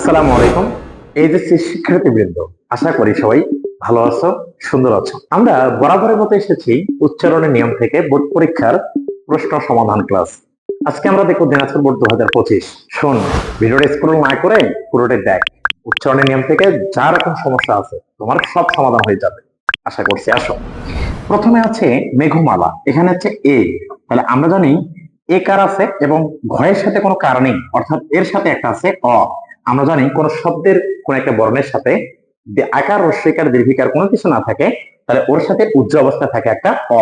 আসসালামু আলাইকুম। এই যে শিক্ষার্থীবৃন্দ, আশা করি সবাই ভালো আছো, সুন্দর আছো। আমরা বরাবরের মতো এসেছি উচ্চারণের নিয়ম থেকে বোর্ড পরীক্ষার প্রশ্ন সমাধান ক্লাস। আজকে আমরা দেখবো দিনাজপুর বোর্ড 2025। শোন, ভিডিওটা স্ক্রল না করে পুরোটাই দেখ। উচ্চারণের নিয়ম থেকে যা রকম সমস্যা আছে তোমার সব সমাধান হয়ে যাবে, আশা করছি। আসো, প্রথমে আছে মেঘমালা। এখানে হচ্ছে এ, তাহলে আমরা জানি এ কার আছে এবং ঘয়ের সাথে কোনো কার নেই, অর্থাৎ এর সাথে একটা আছে অ। আমরা জানি কোন শব্দের কোন একটা বর্ণের সাথে আকার রস্বইকার দীর্ঘিকার কোনো কিছু না থাকে, তাহলে ওর সাথে উজ্জ অবস্থা থাকে একটা অ,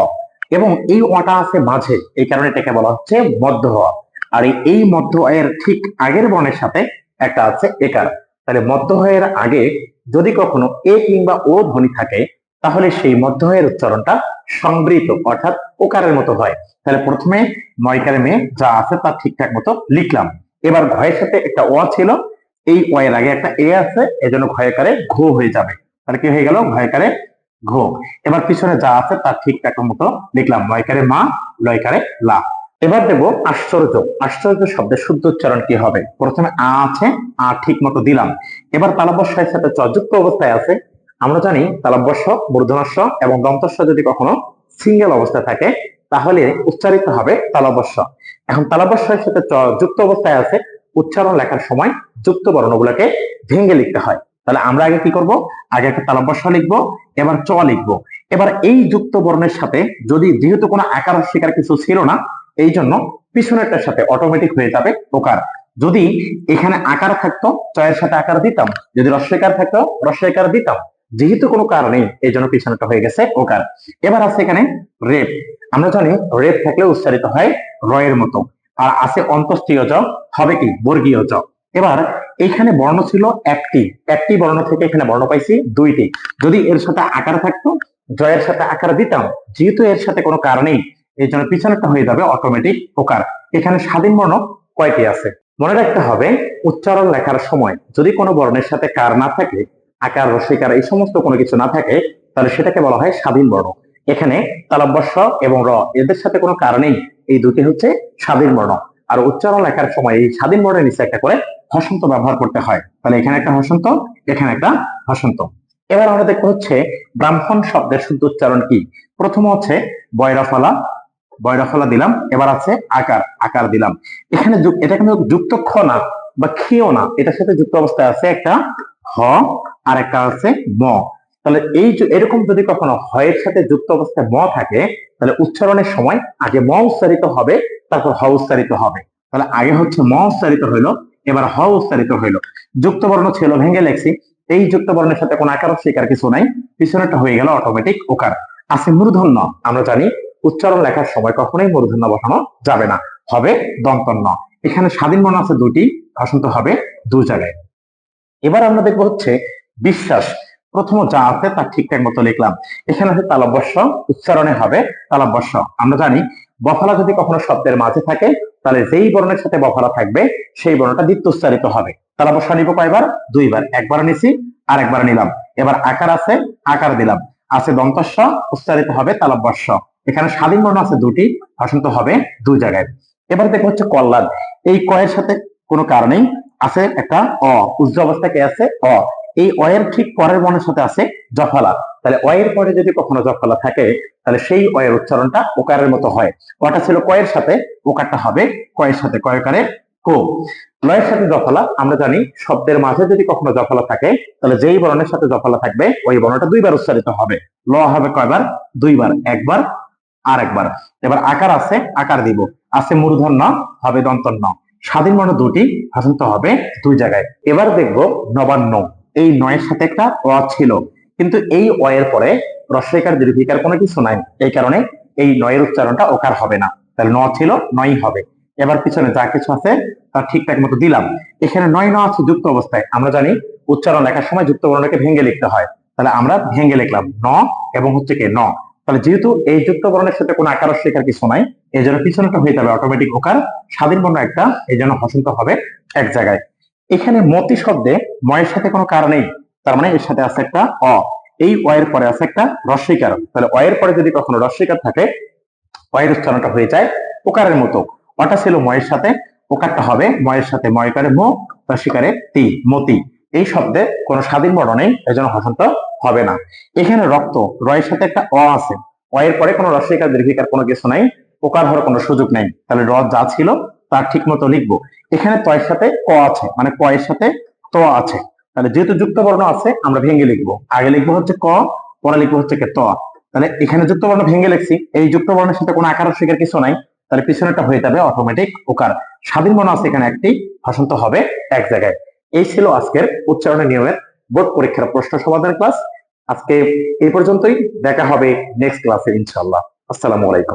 এবং এই অটা আছে মাঝে, এই কারণে এটাকে বলা হচ্ছে মধ্য অ। আর এই মধ্য এর ঠিক আগের বর্ণের সাথে একটা আছে একার। তাহলে মধ্য এর আগে যদি কখনো এ কিংবা ও ধ্বনি থাকে, তাহলে সেই মধ্য এর উচ্চারণটা সংবৃত অর্থাৎ ওকারের মতো হয়। তাহলে প্রথমে ময়কারে মে যা আছে তা ঠিকঠাক মতো লিখলাম। এবার ঘয়ের সাথে একটা অ ছিল, এই অ এর আগে একটা এ আছে, এজন্য ঘয়কারে ঘো হয়ে যাবে। তাহলে কি হয়ে গেল? ঘয়কারে ঘো। এবার পিছনে যা আছে তার ঠিকঠাক মতো লিখলাম, ময়কারে মা, লয়কারে লা। এবার দেব আশ্চর্য। আশ্চর্য শব্দের শুদ্ধ উচ্চারণ কি হবে? প্রথমে আ আছে, আ ঠিক মতো দিলাম। এবার তালব্যস্যের সাথে যুক্ত অবস্থায় আছে। আমরা জানি তালব্যস্য, মূর্ধন্যস্য এবং দন্তস্য যদি কখনো সিঙ্গেল অবস্থায় থাকে, তাহলে উচ্চারিত হবে তালব্যস্য। এখন তালব্যস্যের সাথে যুক্ত অবস্থায় আছে, উচ্চারণ লেখার সময় যুক্ত বর্ণগুলোকে ভেঙে লিখতে হয়। তাহলে আমরা আগে কি করব? আগে একটা তালব্যস্য লিখবো, এবার চ লিখবো। এবার এই যুক্ত বর্ণের সাথে যদি, যেহেতু কোনো আকার অস্বীকার কিছু ছিল না, এই জন্য পিছনেরটার সাথে অটোমেটিক হয়ে যাবে ওকার। যদি এখানে আকার থাকতো, চয়ের সাথে আকার দিতাম, যদি রস্বইকার থাকতো রস্বইকার দিতাম। যেহেতু কোনো কার নেই, এই জন্য পিছনেরটা হয়ে গেছে ওকার। এবার আছে এখানে রেপ। আমরা জানি রেপ থাকলে উচ্চারিত হয় রয়ের মতো। আর আছে অন্তস্থীয় জ, হবে কি? বর্গীয় জ। এবার এখানে বর্ণ ছিল একটি, একটি বর্ণ থেকে এখানে বর্ণ পাইছি দুইটি। যদি এর সাথে আকার থাকতো, জয়ের সাথে আকার দিতাম, যেহেতু এর সাথে কোনো কার নেই, এই জন্য পিছনেরটা হয়ে যাবে অটোমেটিক ওকার। এখানে স্বাধীন বর্ণ কয়টি আছে? মনে রাখতে হবে, উচ্চারণ লেখার সময় যদি কোনো বর্ণের সাথে কার না থাকে, আকার রস্বইকার এই সমস্ত কোনো কিছু না থাকে, তাহলে সেটাকে বলা হয় স্বাধীন বর্ণ। এখানে তালব্যস্য এবং র এদের সাথে কোনো কার নেই, এই দুটি হচ্ছে স্বাধীন বর্ণ। আর উচ্চারণ লেখার সময় এই স্বাধীন বর্ণের নিচে একটা করে হসন্ত ব্যবহার করতে হয়। তাহলে এখানে একটা হসন্ত, এখানে একটা হসন্ত। এবার আমরা দেখবো হচ্ছে ব্রাহ্মণ শব্দের শুদ্ধ উচ্চারণ কি। প্রথম হচ্ছে বয়রাফলা, বয়রাফলা দিলাম। এবার আছে আকার, আকার দিলাম। এখানে এটা কিন্তু যুক্ত খ না বা খিও না, এটার সাথে যুক্ত অবস্থায় আছে একটা হ আর একটা আছে ম। তাহলে এই এরকম যদি কখনো হয়ের সাথে যুক্ত অবস্থায় ম থাকে, তাহলে উচ্চারণের সময় আগে ম উচ্চারিত হবে, তারপর হ উচ্চারিত হবে। তাহলে আগে হচ্ছে ম উচ্চারিত হইলো, এবার হ উচ্চারিত হইলো। যুক্ত বর্ণ ছিল, ভেঙে লেখছি। এই যুক্ত বর্ণের সাথে কোনো আকার স্বীকার কিছু নাই, পিছনেরটা হয়ে গেল অটোমেটিক ওকার। আছে মূর্ধন্য। আমরা জানি উচ্চারণ লেখার সময় কখনোই মূর্ধন্য বসানো যাবে না, হবে দন্তন্য। এখানে স্বাধীন বর্ণ আছে দুটি, হসন্ত হবে দুই জায়গায়। এবার আমরা দেখবো হচ্ছে বিশ্বাস। প্রথম যা আছে তার ঠিকঠাক মতো লিখলাম। এখানে আছে তালব্যস্য, উচ্চারণে হবে তালব্যস্য। আমরা জানি বফলা যদি কখনো শব্দের মাঝে থাকে, তাহলে যেই বর্ণের সাথে বফলা থাকবে সেই বর্ণটা দ্বিতীয় উচ্চারিত হবে। তালব্যস্য নিব কয়বার? দুইবার। একবার নিছি আর একবার নিলাম। এবার আকার আছে, আকার দিলাম। আছে দন্তস্য, উচ্চারিত হবে তালব্যস্য। এখানে স্বাধীন বর্ণ আছে দুটি, হসন্ত হবে দুই জায়গায়। এবার দেখো হচ্ছে কল্যাণ। এই কয়ের সাথে কোনো কারণেই আছে একটা অ, উজ্জ অবস্থা কে আছে অ। এই অ এর ঠিক পরের বর্ণের সাথে আছে জফলা। তাহলে অ এর পরে যদি কখনো জফলা থাকে, তাহলে সেই অ এর উচ্চারণটা ওকারের মতো হয়। অটা ছিল কয়ের সাথে, ওকারটা হবে কয়ের সাথে, কয়কারে কো। লয়ের সাথে জফলা, আমরা জানি শব্দের মাঝে যদি কখনো জফলা থাকে, তাহলে যেই বর্ণের সাথে জফলা থাকবে ওই বর্ণটা দুইবার উচ্চারিত হবে। ল হবে কয়বার? দুইবার। একবার আর একবার। এবার আকার আছে, আকার দিব। আছে মূর্ধন্য, হবে দন্তন্য। স্বাধীন বর্ণ দুটি, হসন্ত হবে দুই জায়গায়। এবার দেখবো নবান্ন। এই নয়ের সাথে একটা অ ছিল, কিন্তু এই অ এর পরে রস্বইকার দীর্ঘিকার কোনো কিছু নাই, এই কারণে এই নয়ের উচ্চারণটা ওকার হবে না। তাহলে ন ছিল, নয় হবে। এবার পিছনে যা কিছু আছে তা ঠিকঠাক মতো দিলাম। এখানে নয় ন আছে যুক্ত অবস্থায়। আমরা জানি উচ্চারণ লেখার সময় যুক্ত বর্ণকে ভেঙে লিখতে হয়, তাহলে আমরা ভেঙে লিখলাম ন এবং হচ্ছে কে ন। তাহলে যেহেতু এই যুক্ত বর্ণের সাথে কোনো আকার অস্বীকার কিছু নাই, এই জন্য পিছনেটা হয়ে যাবে অটোমেটিক ওকার। স্বাধীন বর্ণ একটা, এই জন্য হসন্ত হবে এক জায়গায়। এখানে মতি শব্দে ময়ের সাথে কোনো কার নেই, তার মানে এর সাথে আছে একটা অ। এই অ এর পরে আছে একটা রস্বইকার। তাহলে অ এর পরে যদি কখনো রস্বইকার থাকে, অ এর উচ্চারণটা হয়ে যায় ওকারের মতো। অটা ছিল ময়ের সাথে, ওকারটা হবে ময়ের সাথে, ময়কারে মো, শিকারে তি মতি, এই শব্দে কোনো স্বাধীন বর্ণ নেই, এজন্য হসন্ত হবে না। এখানে রক্ত, রয়ের সাথে একটা অ আছে, অ এর পরে কোনো রস্বইকার দীর্ঘিকার কোনো কিছু নাই, ওকার হওয়ার কোনো সুযোগ নাই, তাহলে র যা ছিল তার ঠিক মতো লিখবো। এখানে তয়ের সাথে ক আছে, মানে ক এর সাথে ত আছে, তাহলে যেহেতু যুক্ত বর্ণ আছে আমরা ভেঙে লিখবো। আগে লিখবো হচ্ছে ক, পরে লিখবো হচ্ছে ত। তাহলে এখানে যুক্ত বর্ণ ভেঙে লিখছি, এই যুক্ত বর্ণের সাথে কোনো আকার রস্বইকার কিছু নাই, তাহলে পিছনেরটা হয়ে যাবে অটোমেটিক ওকার। স্বাধীন বর্ণ আছে এখানে একটি, হসন্ত হবে এক জায়গায়। এই ছিল আজকের উচ্চারণের নিয়মের বোর্ড পরীক্ষার প্রশ্ন সমাধান ক্লাস। আজকে এই পর্যন্তই, দেখা হবে নেক্সট ক্লাসে ইনশাআল্লাহ। আসসালামু আলাইকুম।